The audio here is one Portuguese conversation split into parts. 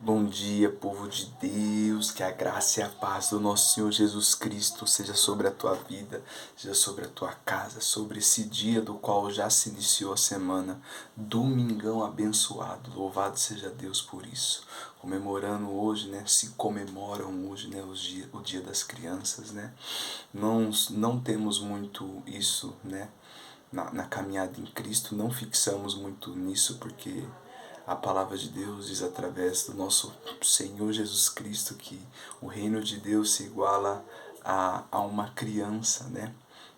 Bom dia, povo de Deus, que a graça e a paz do nosso Senhor Jesus Cristo seja sobre a tua vida, seja sobre a tua casa, sobre esse dia do qual já se iniciou a semana, domingão abençoado, louvado seja Deus por isso. Comemorando hoje, se comemoram hoje, o dia das crianças, Não temos muito isso, na caminhada em Cristo, não fixamos muito nisso, porque a palavra de Deus diz através do nosso Senhor Jesus Cristo que o reino de Deus se iguala a uma criança,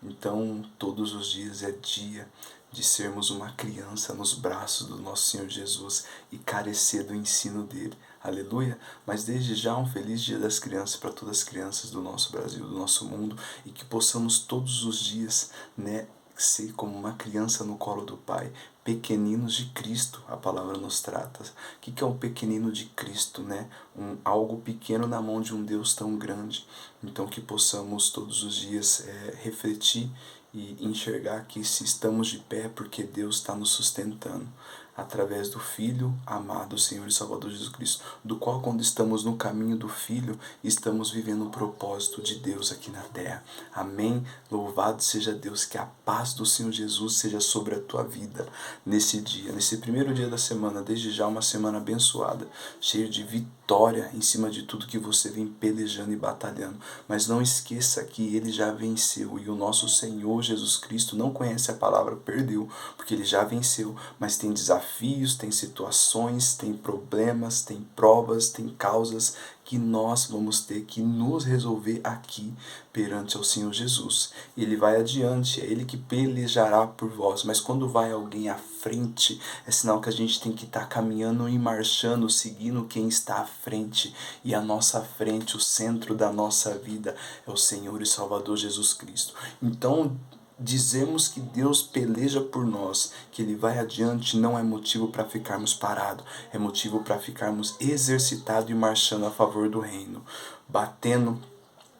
Então, todos os dias é dia de sermos uma criança nos braços do nosso Senhor Jesus e carecer do ensino dele. Aleluia! Mas desde já um feliz dia das crianças para todas as crianças do nosso Brasil, do nosso mundo, e que possamos todos os dias, ser como uma criança no colo do Pai, pequeninos de Cristo, a palavra nos trata. O que é um pequenino de Cristo, algo pequeno na mão de um Deus tão grande. Então que possamos todos os dias refletir e enxergar que se estamos de pé, porque Deus está nos sustentando, através do Filho amado, Senhor e Salvador Jesus Cristo, do qual, quando estamos no caminho do Filho, estamos vivendo o propósito de Deus aqui na terra. Amém? Louvado seja Deus, que a paz do Senhor Jesus seja sobre a tua vida nesse dia, nesse primeiro dia da semana, desde já uma semana abençoada, cheia de vitória em cima de tudo que você vem pelejando e batalhando. Mas não esqueça que Ele já venceu, e o nosso Senhor Jesus Cristo não conhece a palavra perdeu, porque Ele já venceu, mas tem desafios, tem situações, tem problemas, tem provas, tem causas que nós vamos ter que nos resolver aqui perante ao Senhor Jesus. Ele vai adiante, é Ele que pelejará por vós, mas quando vai alguém à frente, é sinal que a gente tem que estar caminhando e marchando, seguindo quem está à frente, e a nossa frente, o centro da nossa vida, é o Senhor e Salvador Jesus Cristo. Então, dizemos que Deus peleja por nós, que Ele vai adiante, não é motivo para ficarmos parados, é motivo para ficarmos exercitados e marchando a favor do reino, batendo,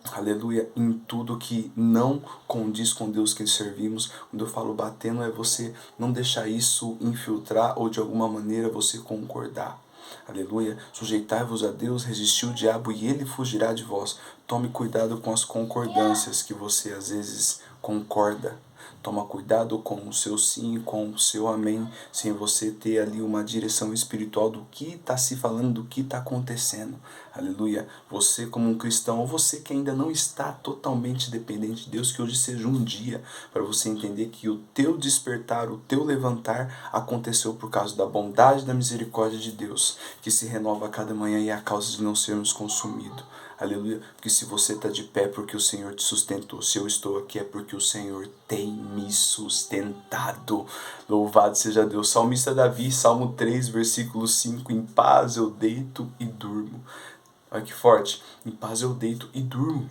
aleluia, em tudo que não condiz com Deus que servimos. Quando eu falo batendo, é você não deixar isso infiltrar ou de alguma maneira você concordar. Aleluia, sujeitai-vos a Deus, resistiu o diabo e ele fugirá de vós. Tome cuidado com as concordâncias que você às vezes concorda. Toma cuidado com o seu sim, com o seu amém, sem você ter ali uma direção espiritual do que está se falando, do que está acontecendo. Aleluia. Você como um cristão, ou você que ainda não está totalmente dependente de Deus, que hoje seja um dia para você entender que o teu despertar, o teu levantar aconteceu por causa da bondade e da misericórdia de Deus, que se renova a cada manhã e é a causa de não sermos consumidos. Aleluia, porque se você está de pé é porque o Senhor te sustentou, se eu estou aqui é porque o Senhor tem me sustentado. Louvado seja Deus. Salmista Davi, Salmo 3, versículo 5, em paz eu deito e durmo. Olha que forte, em paz eu deito e durmo.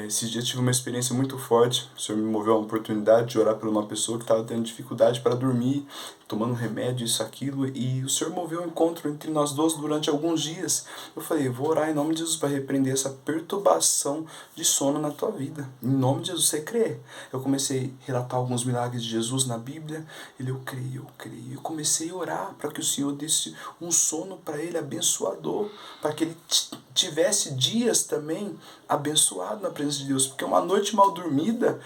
Esses dias tive uma experiência muito forte. O Senhor me moveu a oportunidade de orar por uma pessoa que estava tendo dificuldade para dormir, tomando remédio, isso, aquilo, e o Senhor moveu um encontro entre nós dois durante alguns dias. Eu falei, vou orar em nome de Jesus para repreender essa perturbação de sono na tua vida. Em nome de Jesus, você crê? Eu comecei a relatar alguns milagres de Jesus na Bíblia. Eu creio. Eu comecei a orar para que o Senhor desse um sono para ele abençoador, para que ele tivesse dias também abençoado na presença de Deus, porque uma noite mal dormida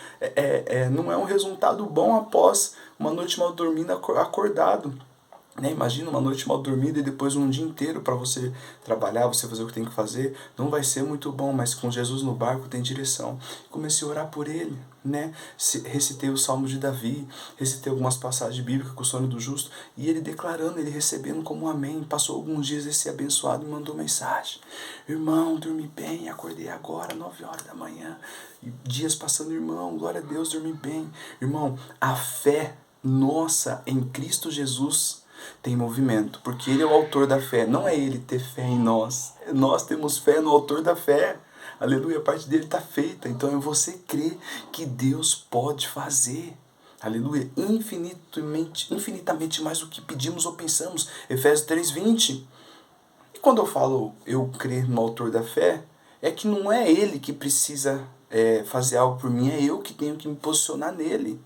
não é um resultado bom após uma noite mal dormida acordado. Imagina uma noite mal dormida e depois um dia inteiro para você trabalhar, você fazer o que tem que fazer, não vai ser muito bom, mas com Jesus no barco tem direção. Comecei a orar por ele, recitei o Salmo de Davi, recitei algumas passagens bíblicas com o sono do justo, e ele declarando, ele recebendo como um amém. Passou alguns dias esse abençoado e mandou mensagem: irmão, dormi bem, acordei agora, 9 horas da manhã, e dias passando, irmão, glória a Deus, dormi bem. Irmão, a fé nossa em Cristo Jesus tem movimento, porque Ele é o autor da fé, não é Ele ter fé em nós, nós temos fé no autor da fé. Aleluia, a parte dele está feita, então é você crer que Deus pode fazer. Aleluia, infinitamente mais do que pedimos ou pensamos. Efésios 3:20. E quando eu falo eu crer no autor da fé, é que não é Ele que precisa fazer algo por mim, é eu que tenho que me posicionar nele.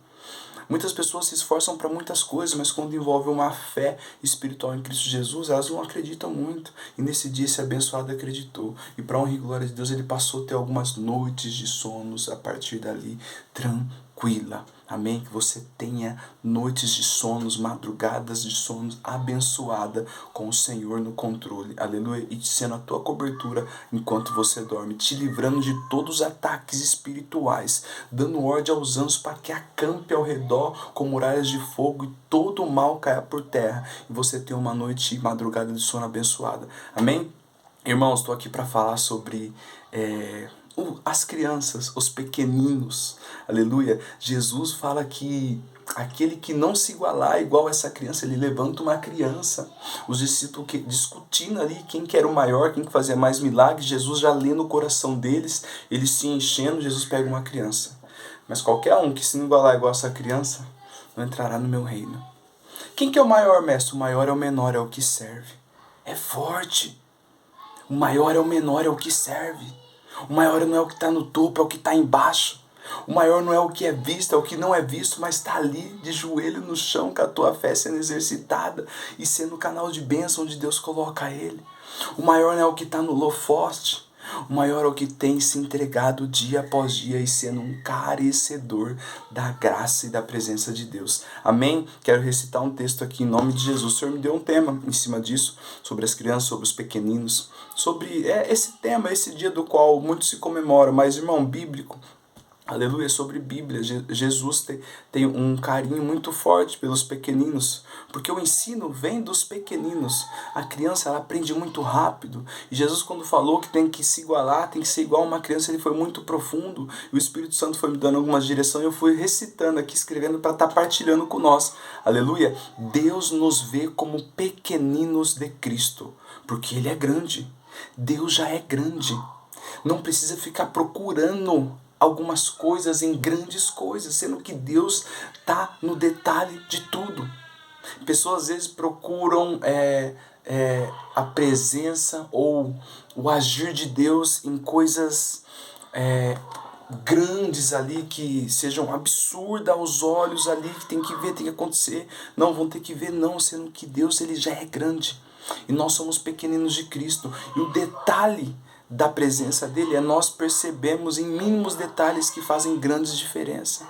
Muitas pessoas se esforçam para muitas coisas, mas quando envolve uma fé espiritual em Cristo Jesus, elas não acreditam muito. E nesse dia esse abençoado acreditou. E para honra e glória de Deus, ele passou a ter algumas noites de sonos a partir dali, tranquila. Amém? Que você tenha noites de sonos, madrugadas de sonos abençoada com o Senhor no controle. Aleluia. E sendo a tua cobertura enquanto você dorme, te livrando de todos os ataques espirituais, dando ordem aos anjos para que acampe ao redor com muralhas de fogo e todo o mal caia por terra. E você tenha uma noite e madrugada de sono abençoada. Amém? Irmãos, estou aqui para falar sobre as crianças, os pequeninos. Aleluia. Jesus fala que aquele que não se igualar igual a essa criança, ele levanta uma criança. Os discípulos discutindo ali quem que era o maior, quem que fazia mais milagres. Jesus já lê no coração deles, eles se enchendo, Jesus pega uma criança. Mas qualquer um que se não igualar igual a essa criança, não entrará no meu reino. Quem que é o maior, mestre? O maior é o menor, é o que serve. É forte. O maior é o menor, é o que serve. O maior não é o que está no topo, é o que está embaixo. O maior não é o que é visto, é o que não é visto, mas está ali de joelho no chão com a tua fé sendo exercitada e sendo o canal de bênção onde Deus coloca ele. O maior não é o que está no holofote. O maior é o que tem se entregado dia após dia e sendo um carecedor da graça e da presença de Deus. Amém? Quero recitar um texto aqui em nome de Jesus. O Senhor me deu um tema em cima disso, sobre as crianças, sobre os pequeninos, sobre esse tema, esse dia do qual muito se comemora, mas irmão, bíblico. Aleluia, sobre Bíblia. Jesus tem um carinho muito forte pelos pequeninos, porque o ensino vem dos pequeninos. A criança, ela aprende muito rápido. E Jesus, quando falou que tem que se igualar, tem que ser igual a uma criança, ele foi muito profundo. E o Espírito Santo foi me dando algumas direções e eu fui recitando aqui, escrevendo para estar partilhando com nós. Aleluia. Deus nos vê como pequeninos de Cristo, porque Ele é grande. Deus já é grande. Não precisa ficar procurando algumas coisas em grandes coisas, sendo que Deus está no detalhe de tudo. Pessoas às vezes procuram a presença ou o agir de Deus em coisas grandes ali, que sejam absurdas aos olhos ali, que tem que ver, tem que acontecer. Não vão ter que ver não, sendo que Deus ele já é grande. E nós somos pequeninos de Cristo. E o detalhe da presença dele nós percebemos em mínimos detalhes que fazem grandes diferenças.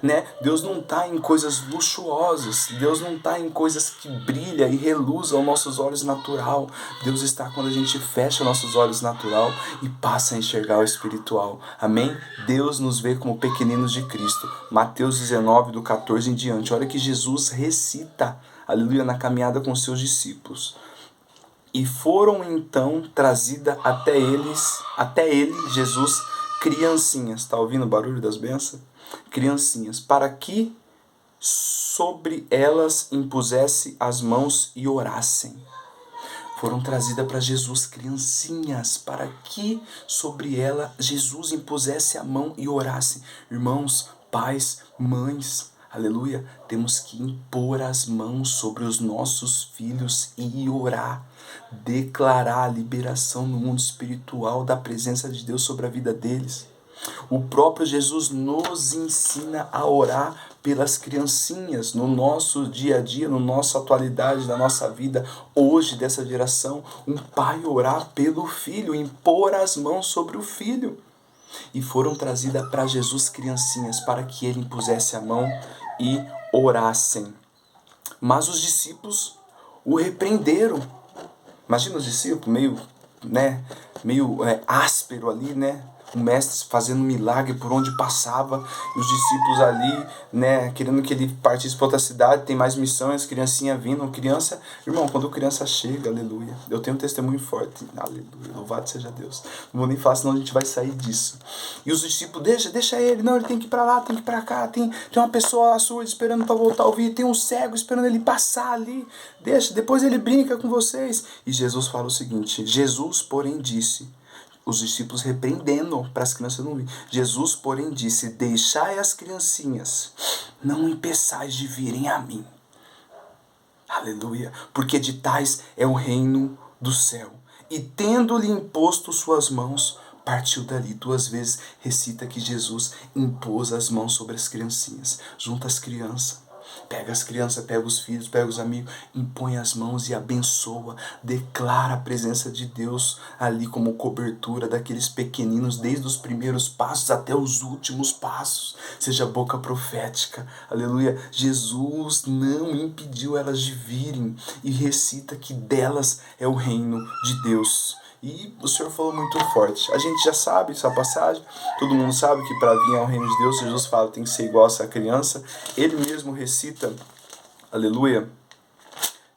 Né? Deus não está em coisas luxuosas, Deus não está em coisas que brilham e reluzem aos nossos olhos natural. Deus está quando a gente fecha nossos olhos natural e passa a enxergar o espiritual. Amém? Deus nos vê como pequeninos de Cristo. Mateus 19, do 14 em diante. Olha que Jesus recita, aleluia, na caminhada com seus discípulos. E foram então trazidas até ele, Jesus, criancinhas. Está ouvindo o barulho das bênçãos? Criancinhas, para que sobre elas impusesse as mãos e orassem. Foram trazidas para Jesus criancinhas, para que sobre ela Jesus impusesse a mão e orassem. Irmãos, pais, mães, aleluia, temos que impor as mãos sobre os nossos filhos e orar. Declarar a liberação no mundo espiritual da presença de Deus sobre a vida deles. O próprio Jesus nos ensina a orar pelas criancinhas no nosso dia a dia, na nossa atualidade, na nossa vida, hoje, dessa geração. Um pai orar pelo filho, impor as mãos sobre o filho. E foram trazidas para Jesus criancinhas, para que ele impusesse a mão e orassem. Mas os discípulos o repreenderam. Imagina os discípulos meio áspero ali, né? O mestre fazendo milagre por onde passava, e os discípulos ali, né, querendo que ele partisse para outra cidade, tem mais missões, criancinha vindo, criança, irmão, quando criança chega, aleluia, eu tenho um testemunho forte, aleluia, louvado seja Deus, não vou nem falar, senão a gente vai sair disso. E os discípulos, deixa ele, não, ele tem que ir para lá, tem que ir para cá, tem uma pessoa lá surda esperando para voltar a ouvir, tem um cego esperando ele passar ali, deixa, depois ele brinca com vocês. E Jesus fala o seguinte, Jesus, porém, disse, os discípulos repreendendo para as crianças não virem. Jesus, porém, disse, deixai as criancinhas, não impeçais de virem a mim. Aleluia. Porque de tais é o reino do céu. E tendo-lhe imposto suas mãos, partiu dali. 2 vezes recita que Jesus impôs as mãos sobre as criancinhas. Junta as crianças. Pega as crianças, pega os filhos, pega os amigos, impõe as mãos e abençoa. Declara a presença de Deus ali como cobertura daqueles pequeninos, desde os primeiros passos até os últimos passos. Seja boca profética. Aleluia. Jesus não impediu elas de virem e recita que delas é o reino de Deus. E o Senhor falou muito forte. A gente já sabe essa passagem. Todo mundo sabe que para vir ao reino de Deus, Jesus fala tem que ser igual a essa criança. Ele mesmo recita, aleluia,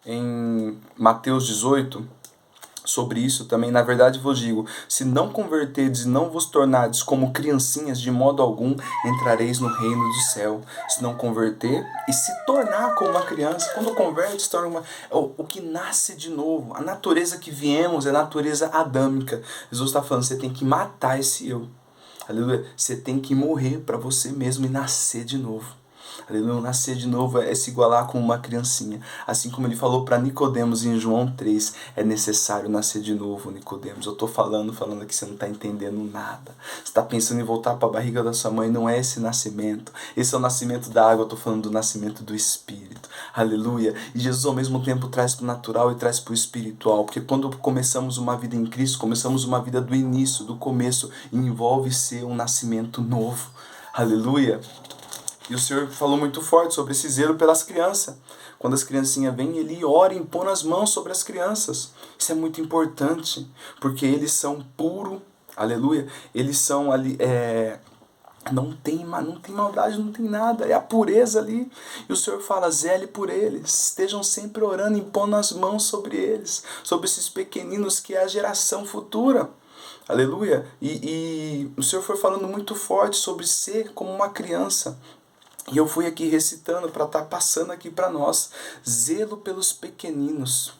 em Mateus 18, sobre isso também. Na verdade vos digo, se não converterdes e não vos tornardes como criancinhas, de modo algum entrareis no reino do céu. Se não converter e se tornar como uma criança, quando converte, se torna o que nasce de novo. A natureza que viemos é a natureza adâmica. Jesus está falando, você tem que matar esse eu. Aleluia. Você tem que morrer para você mesmo e nascer de novo. Aleluia. Nascer de novo é se igualar com uma criancinha. Assim como ele falou para Nicodemos em João 3, é necessário nascer de novo, Nicodemos. Eu estou falando que você não está entendendo nada. Você está pensando em voltar para a barriga da sua mãe, não é esse nascimento. Esse é o nascimento da água, eu estou falando do nascimento do Espírito. Aleluia. E Jesus ao mesmo tempo traz para o natural e traz para o espiritual. Porque quando começamos uma vida em Cristo, começamos uma vida do início, do começo, e envolve ser um nascimento novo. Aleluia. E o Senhor falou muito forte sobre esse zelo pelas crianças. Quando as criancinhas vêm, Ele ora e impõe as mãos sobre as crianças. Isso é muito importante, porque eles são puros, aleluia. Eles são ali, não tem maldade, não tem nada, é a pureza ali. E o Senhor fala, zele por eles, estejam sempre orando, impondo as mãos sobre eles, sobre esses pequeninos que é a geração futura. Aleluia. E o Senhor foi falando muito forte sobre ser como uma criança. E eu fui aqui recitando para estar passando aqui para nós. Zelo pelos pequeninos.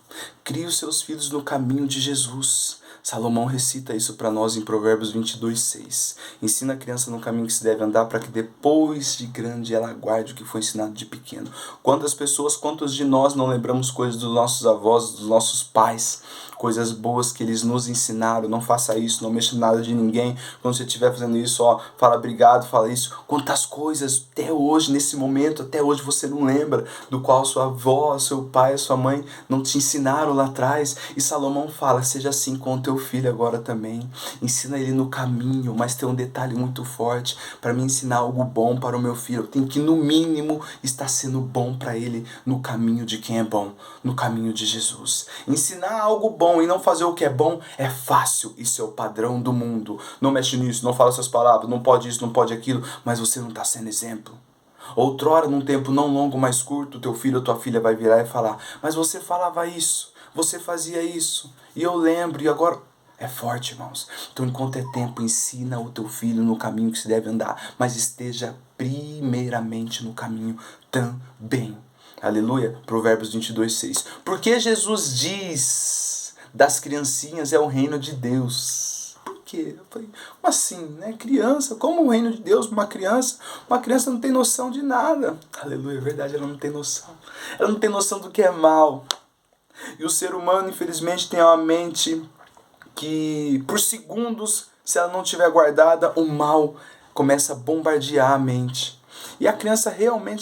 Crie os seus filhos no caminho de Jesus. Salomão recita isso para nós em Provérbios 22:6. Ensina a criança no caminho que se deve andar, para que depois de grande ela guarde o que foi ensinado de pequeno. Quantos de nós não lembramos coisas dos nossos avós, dos nossos pais? Coisas boas que eles nos ensinaram. Não faça isso, não mexa nada de ninguém. Quando você estiver fazendo isso, fala obrigado, fala isso. Quantas coisas até hoje, nesse momento, até hoje você não lembra, do qual sua avó, seu pai, a sua mãe não te ensinaram lá atrás. E Salomão fala, seja assim com o teu filho agora também. Ensina ele no caminho, mas tem um detalhe muito forte. Para me ensinar algo bom para o meu filho, eu tenho que no mínimo estar sendo bom para ele no caminho de quem é bom, no caminho de Jesus. Ensinar algo bom e não fazer o que é bom é fácil. Isso é o padrão do mundo. Não mexe nisso, não fala essas palavras, não pode isso, não pode aquilo, mas você não está sendo exemplo. Outrora, num tempo não longo, mais curto, teu filho ou tua filha vai virar e falar, mas você falava isso, você fazia isso, e eu lembro, e agora... É forte, irmãos. Então, enquanto é tempo, ensina o teu filho no caminho que se deve andar, mas esteja primeiramente no caminho também. Aleluia. Provérbios 22:6. Porque Jesus diz, das criancinhas é o reino de Deus. Por quê? Eu falei, como assim, né? Criança, como o reino de Deus, uma criança não tem noção de nada. Aleluia, é verdade, ela não tem noção. Ela não tem noção do que é mal. E o ser humano, infelizmente, tem uma mente que, por segundos, se ela não estiver guardada, o mal começa a bombardear a mente. E a criança realmente